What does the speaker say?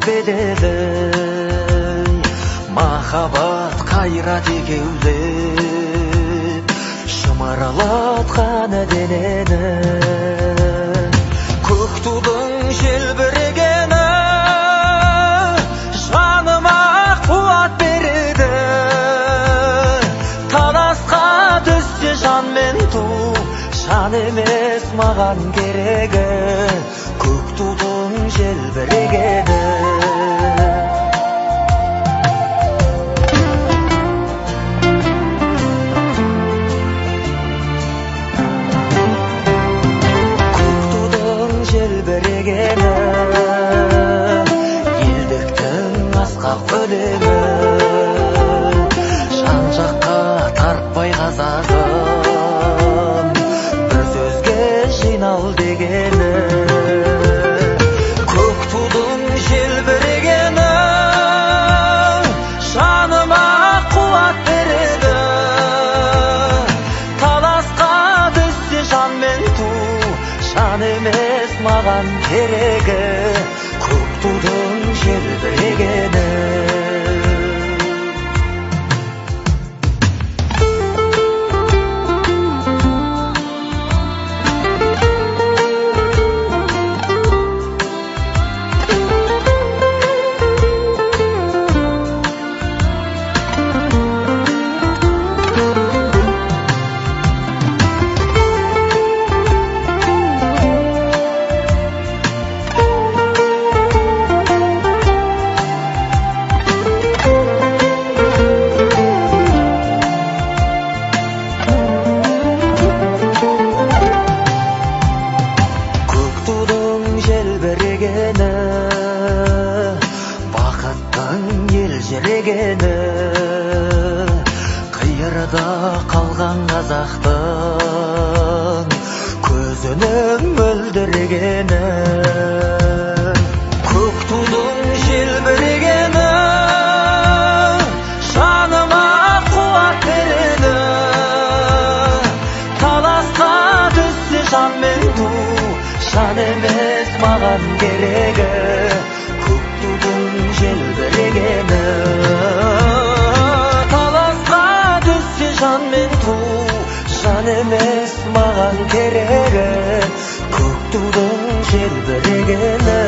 bedeli Махаббат қайрат екеулеп шымырлатқан денені көк тудың желбірегені жаныма қуат береді таласқа түссе жан мен ту жан емес маған керегі көк тудың желбірегені елдіктің асқақ өлеңі жан жаққа тартпай қазағым бір сөзге жинал дегені көк тудың желбірегені жаныма қуат береді таласқа түссе жан мен ту жан емес маған керегі көк тудың желбірегені бақыттың елжірегені қиырда қалған қазақтың көзінің мөлдірегені көк тудың желбірегені жаныма қуат береді таласқа түссе жан мен ту жан емес маған керегі көк тудың желбірегені таласқа түссе жан мен ту жан емес маған керегі көк тудың желбірегені